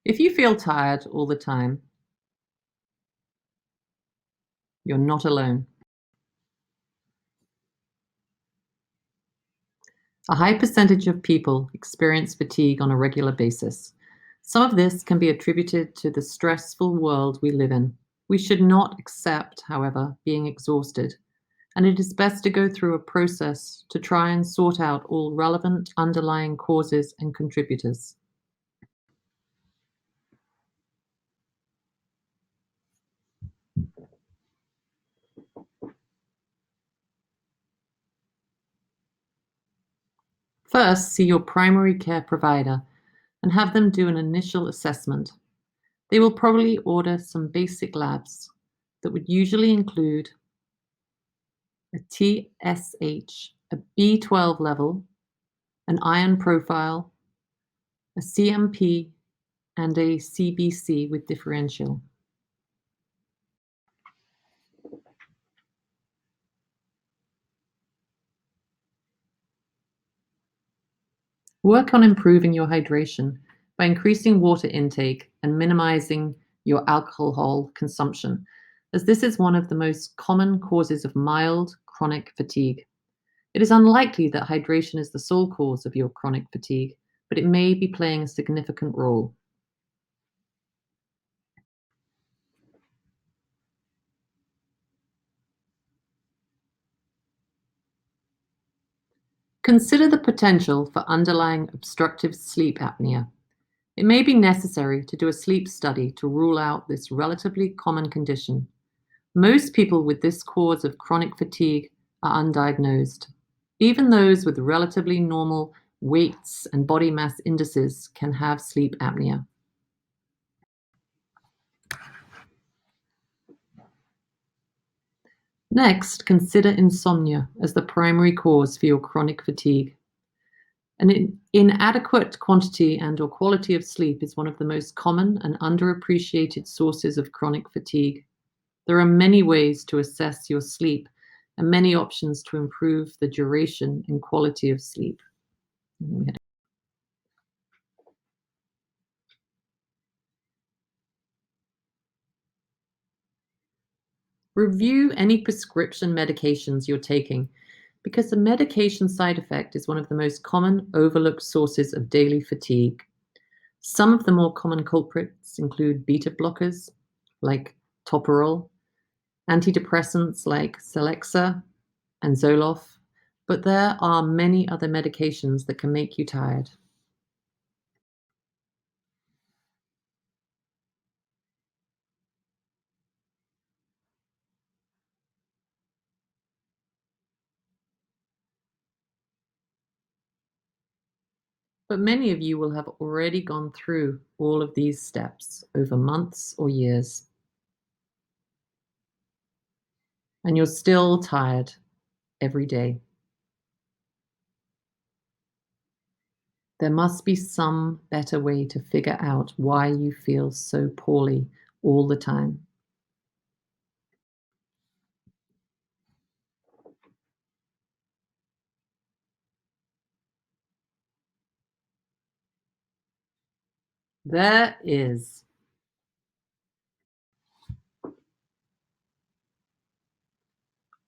If you feel tired all the time, you're not alone. A high percentage of people experience fatigue on a regular basis. Some of this can be attributed to the stressful world we live in. We should not accept, however, being exhausted, and it is best to go through a process to try and sort out all relevant underlying causes and contributors. First, see your primary care provider and have them do an initial assessment. They will probably order some basic labs that would usually include a TSH, a B12 level, an iron profile, a CMP, and a CBC with differential. Work on improving your hydration by increasing water intake and minimizing your alcohol consumption, as this is one of the most common causes of mild chronic fatigue. It is unlikely that hydration is the sole cause of your chronic fatigue, but it may be playing a significant role. Consider the potential for underlying obstructive sleep apnea. It may be necessary to do a sleep study to rule out this relatively common condition. Most people with this cause of chronic fatigue are undiagnosed. Even those with relatively normal weights and body mass indices can have sleep apnea. Next, consider insomnia as the primary cause for your chronic fatigue. An inadequate quantity and/or quality of sleep is one of the most common and underappreciated sources of chronic fatigue. There are many ways to assess your sleep and many options to improve the duration and quality of sleep. Review any prescription medications you're taking because the medication side effect is one of the most common overlooked sources of daily fatigue. Some of the more common culprits include beta blockers like Toprol, antidepressants like Celexa and Zoloft, but there are many other medications that can make you tired. But many of you will have already gone through all of these steps over months or years, and you're still tired every day. There must be some better way to figure out why you feel so poorly all the time. There is.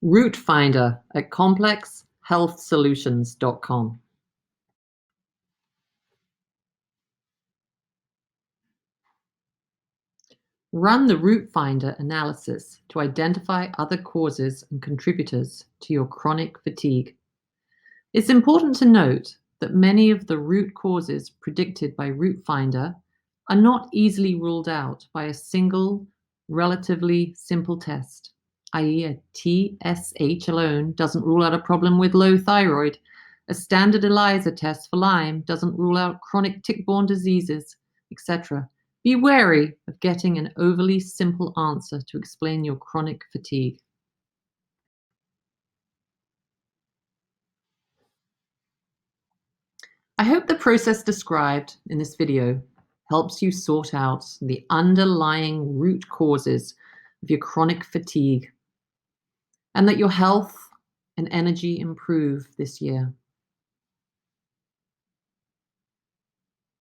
Root Finder at complexhealthsolutions.com. Run the Root Finder analysis to identify other causes and contributors to your chronic fatigue. It's important to note that many of the root causes predicted by Root Finder are not easily ruled out by a single, relatively simple test, i.e., a TSH alone doesn't rule out a problem with low thyroid. A standard ELISA test for Lyme doesn't rule out chronic tick-borne diseases, etc. Be wary of getting an overly simple answer to explain your chronic fatigue. I hope the process described in this video helps you sort out the underlying root causes of your chronic fatigue and that your health and energy improve this year.